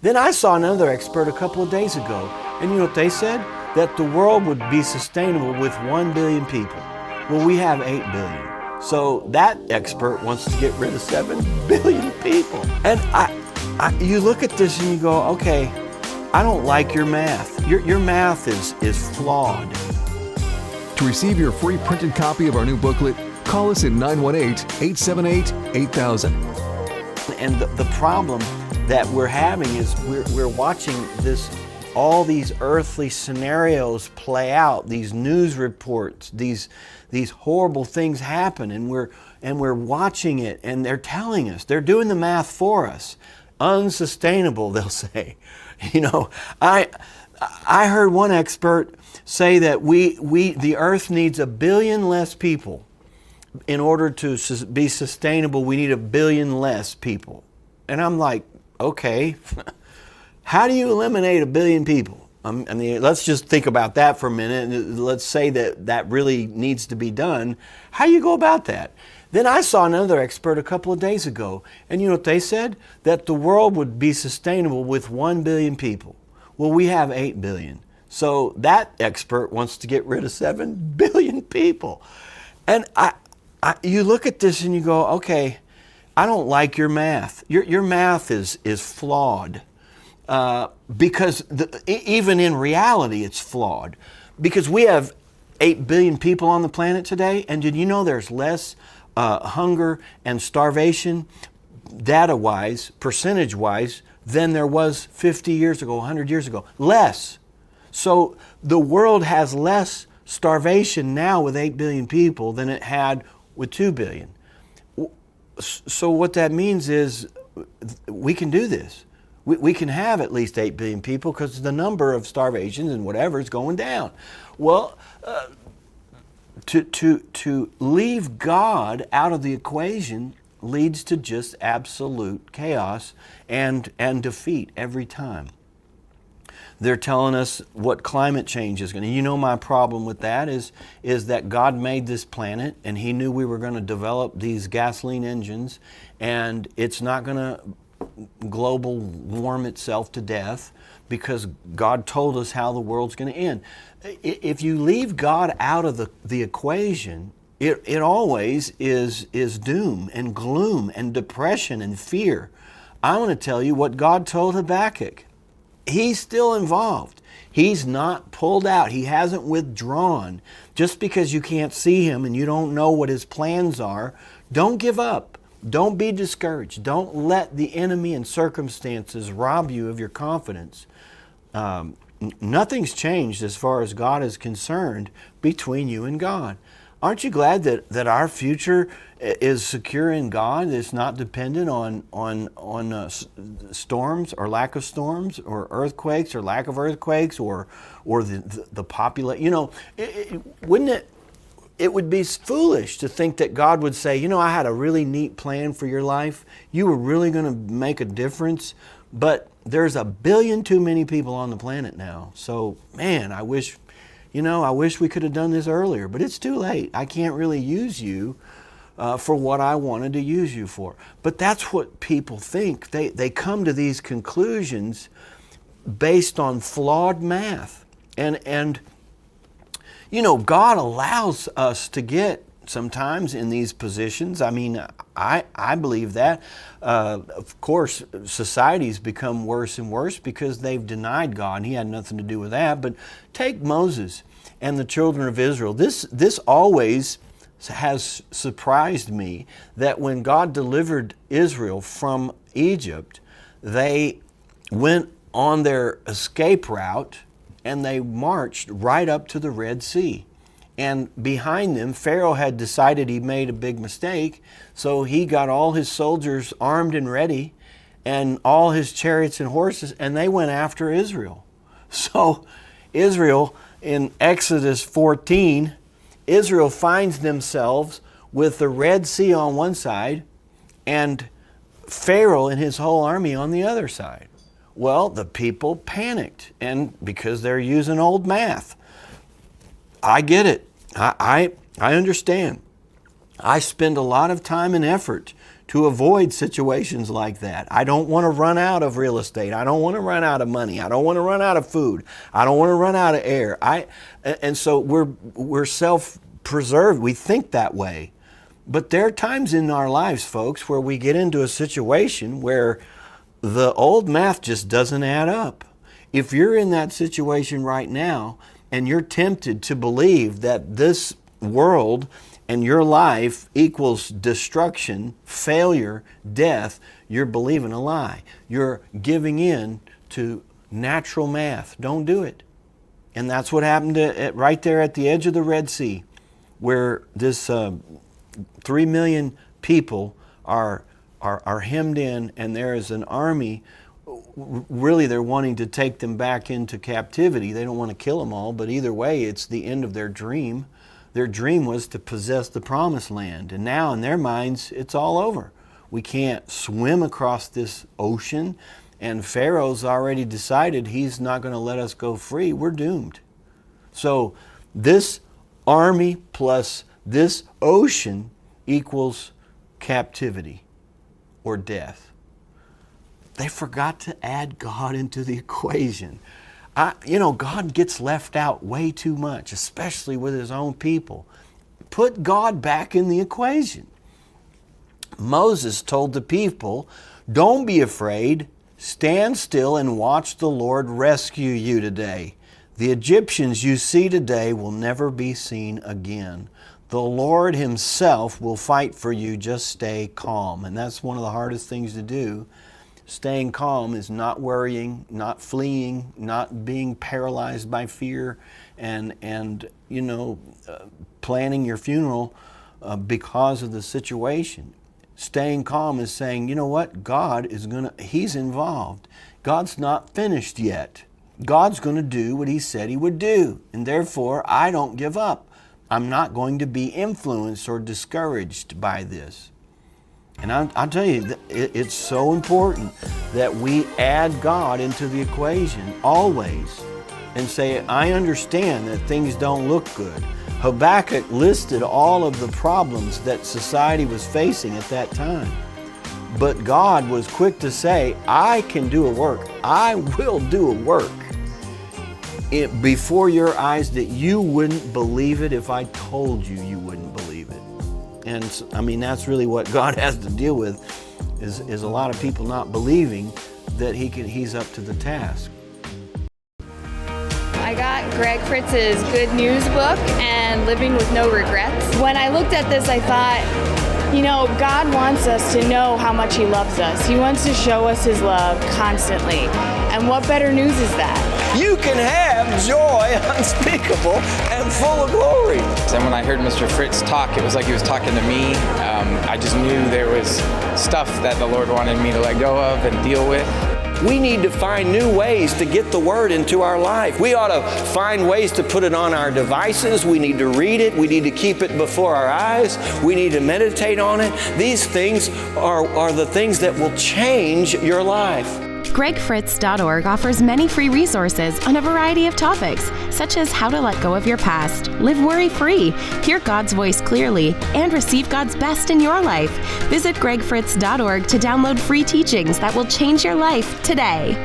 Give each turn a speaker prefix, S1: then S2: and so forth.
S1: Then I saw another expert a couple of days ago, and you know what they said? That the world would be sustainable with 1 billion people. Well, we have 8 billion. So that expert wants to get rid of 7 billion people. And you look at this and you go, okay, I don't like your math. Your math is flawed.
S2: To receive your free printed copy of our new booklet, call us at 918-878-8000.
S1: And the problem that we're having is we're watching all these earthly scenarios play out, these news reports, these horrible things happen, and we're watching it, and they're telling us, they're doing the math for us. Unsustainable, they'll say. You know, I heard one expert say that the earth needs 1 billion less people. In order to be sustainable, we need 1 billion less people. And I'm like, okay, how do you eliminate 1 billion people? I mean, let's just think about that for a minute. Let's say that really needs to be done. How do you go about that? Then I saw another expert a couple of days ago, and you know what they said? That the world would be sustainable with 1 billion people. Well, we have 8 billion. So that expert wants to get rid of 7 billion people. And you look at this and you go, okay, I don't like your math. Your math is flawed. Because even in reality, it's flawed. Because we have 8 billion people on the planet today, and did you know there's less hunger and starvation, data-wise, percentage-wise, than there was 50 years ago, 100 years ago? Less. So the world has less starvation now with 8 billion people than it had with 2 billion. So what that means is we can do this. We can have at least 8 billion people because the number of starvations and whatever is going down. Well, to leave God out of the equation leads to just absolute chaos and defeat every time. They're telling us what climate change is going to. You know, my problem with that is that God made this planet and He knew we were going to develop these gasoline engines, and it's not going to global warm itself to death because God told us how the world's going to end. If you leave God out of the equation, it always is doom and gloom and depression and fear. I want to tell you what God told Habakkuk. He's still involved. He's not pulled out. He hasn't withdrawn. Just because you can't see Him and you don't know what His plans are, don't give up. Don't be discouraged. Don't let the enemy and circumstances rob you of your confidence. Nothing's changed as far as God is concerned between you and God. Aren't you glad that our future is secure in God? It's not dependent on storms or lack of storms or earthquakes or lack of earthquakes or the population. You know, it would be foolish to think that God would say, you know, I had a really neat plan for your life. You were really going to make a difference, but there's 1 billion too many people on the planet now. So, man, I wish we could have done this earlier, but it's too late. I can't really use you for what I wanted to use you for. But that's what people think. They come to these conclusions based on flawed math. And you know, God allows us to get sometimes in these positions. I mean, I believe that. Of course, society's become worse and worse because they've denied God, and He had nothing to do with that. But take Moses and the children of Israel. This always has surprised me that when God delivered Israel from Egypt, they went on their escape route and they marched right up to the Red Sea. And behind them, Pharaoh had decided he made a big mistake, so he got all his soldiers armed and ready and all his chariots and horses, and they went after Israel. So Israel, in Exodus 14, Israel finds themselves with the Red Sea on one side and Pharaoh and his whole army on the other side. Well, the people panicked, and because they're using old math. I get it. I understand. I spend a lot of time and effort to avoid situations like that. I don't want to run out of real estate. I don't want to run out of money. I don't want to run out of food. I don't want to run out of air. And so we're self-preserved. We think that way. But there are times in our lives, folks, where we get into a situation where the old math just doesn't add up. If you're in that situation right now and you're tempted to believe that this world and your life equals destruction, failure, death, you're believing a lie. You're giving in to natural math. Don't do it. And that's what happened right there at the edge of the Red Sea, where this 3 million people are hemmed in, and there is an army. Really, they're wanting to take them back into captivity. They don't want to kill them all, but either way, it's the end of their dream. Their dream was to possess the promised land, and now in their minds, it's all over. We can't swim across this ocean, and Pharaoh's already decided he's not going to let us go free. We're doomed. So this army plus this ocean equals captivity or death. They forgot to add God into the equation. God gets left out way too much, especially with his own people. Put God back in the equation. Moses told the people, "Don't be afraid. Stand still and watch the Lord rescue you today. The Egyptians you see today will never be seen again. The Lord himself will fight for you. Just stay calm." And that's one of the hardest things to do. Staying calm is not worrying, not fleeing, not being paralyzed by fear and planning your funeral because of the situation. Staying calm is saying, you know what? God is he's involved. God's not finished yet. God's going to do what he said he would do. And therefore, I don't give up. I'm not going to be influenced or discouraged by this. And I'll tell you, it's so important that we add God into the equation always and say, I understand that things don't look good. Habakkuk listed all of the problems that society was facing at that time. But God was quick to say, I can do a work. I will do a work before your eyes that you wouldn't believe it if I told you you wouldn't believe it. And that's really what God has to deal with is a lot of people not believing that he's up to the task.
S3: I got Greg Fritz's Good News book and Living with No Regrets. When I looked at this, I thought, God wants us to know how much he loves us. He wants to show us his love constantly. And what better news is that?
S1: You can have joy unspeakable and full of glory.
S4: And when I heard Mr. Fritz talk, it was like he was talking to me. I just knew there was stuff that the Lord wanted me to let go of and deal with.
S1: We need to find new ways to get the Word into our life. We ought to find ways to put it on our devices. We need to read it. We need to keep it before our eyes. We need to meditate on it. These things are the things that will change your life.
S5: GregFritz.org offers many free resources on a variety of topics, such as how to let go of your past, live worry-free, hear God's voice clearly, and receive God's best in your life. Visit GregFritz.org to download free teachings that will change your life today.